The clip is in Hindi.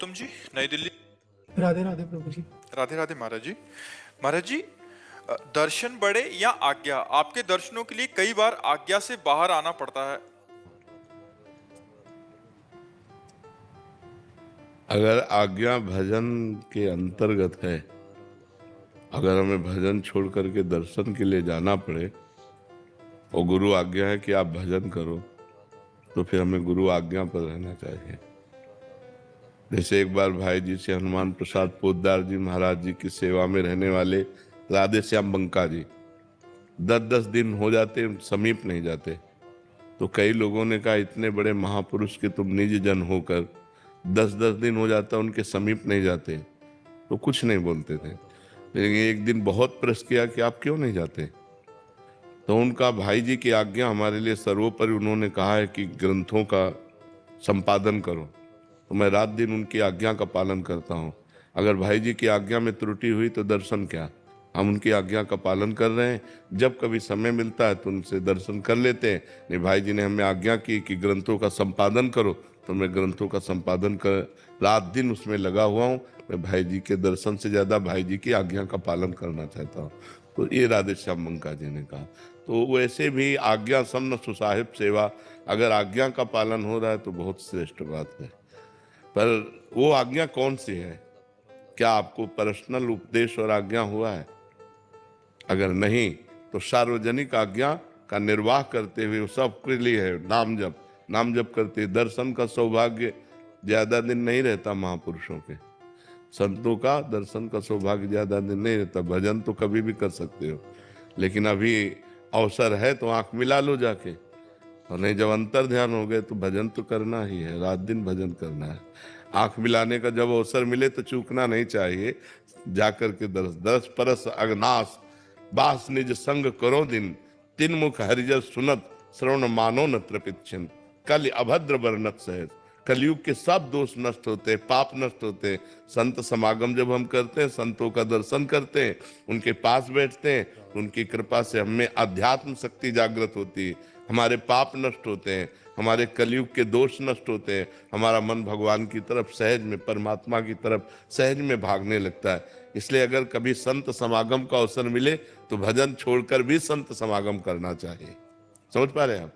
ओम जी, नई दिल्ली। राधे राधे प्रभु जी। राधे राधे महाराज जी। महाराज जी, दर्शन बड़े या आज्ञा, आपके दर्शनों के लिए कई बार आज्ञा से बाहर आना पड़ता है। अगर आज्ञा भजन के अंतर्गत है, अगर हमें भजन छोड़ करके दर्शन के लिए जाना पड़े और गुरु आज्ञा है कि आप भजन करो, तो फिर हमें गुरु आज्ञा पर रहना चाहिए। जैसे एक बार भाई जी से हनुमान प्रसाद पोद्दार जी महाराज जी की सेवा में रहने वाले राधे श्याम बंका जी 10-10 दिन हो जाते, समीप नहीं जाते। तो कई लोगों ने कहा, इतने बड़े महापुरुष के तुम निज जन होकर 10-10 दिन हो जाता उनके समीप नहीं जाते, तो कुछ नहीं बोलते थे। लेकिन एक दिन बहुत प्रश्न किया कि आप क्यों नहीं जाते, तो उनका भाई जी की आज्ञा हमारे लिए सर्वोपरि, उन्होंने कहा है कि ग्रंथों का संपादन करो, तो मैं रात दिन उनकी आज्ञा का पालन करता हूँ। अगर भाई जी की आज्ञा में त्रुटि हुई तो दर्शन क्या, हम उनकी आज्ञा का पालन कर रहे हैं। जब कभी समय मिलता है तो उनसे दर्शन कर लेते हैं। नहीं, भाई जी ने हमें आज्ञा की कि ग्रंथों का संपादन करो, तो मैं ग्रंथों का संपादन कर रात दिन उसमें लगा हुआ हूँ। मैं भाई जी के दर्शन से ज़्यादा भाई जी की आज्ञा का पालन करना चाहता हूँ। तो ये राधे श्याम बंका जी ने कहा। तो वैसे भी आज्ञा सम्न सुसाहिब सेवा, अगर आज्ञा का पालन हो रहा है तो बहुत श्रेष्ठ बात है। पर वो आज्ञा कौन सी है? क्या आपको पर्सनल उपदेश और आज्ञा हुआ है? अगर नहीं तो सार्वजनिक आज्ञा का निर्वाह करते हुए सबके लिए है नाम जप करते। दर्शन का सौभाग्य ज्यादा दिन नहीं रहता महापुरुषों के, संतों का दर्शन का सौभाग्य ज्यादा दिन नहीं रहता। भजन तो कभी भी कर सकते हो, लेकिन अभी अवसर है तो आंख मिला लो जाके, और नहीं जब अंतर ध्यान हो गए तो भजन तो करना ही है, रात दिन भजन करना है। आंख मिलाने का जब अवसर मिले तो चूकना नहीं चाहिए। जाकर के दरस दरस परस अग्नास बास निज संग करो दिन, तिन मुख हरिजस सुनत श्रवण मानो न त्रिपिच्छिन। कल अभद्र वर्णत सहज, कलयुग के सब दोष नष्ट होते, पाप नष्ट होते। संत समागम जब हम करते हैं, संतों का दर्शन करते हैं, उनके पास बैठते हैं, उनकी कृपा से हमें अध्यात्म शक्ति जागृत होती है, हमारे पाप नष्ट होते हैं, हमारे कलयुग के दोष नष्ट होते हैं, हमारा मन भगवान की तरफ सहज में, परमात्मा की तरफ सहज में भागने लगता है। इसलिए अगर कभी संत समागम का अवसर मिले तो भजन छोड़कर भी संत समागम करना चाहिए। समझ पा रहे हैं आप?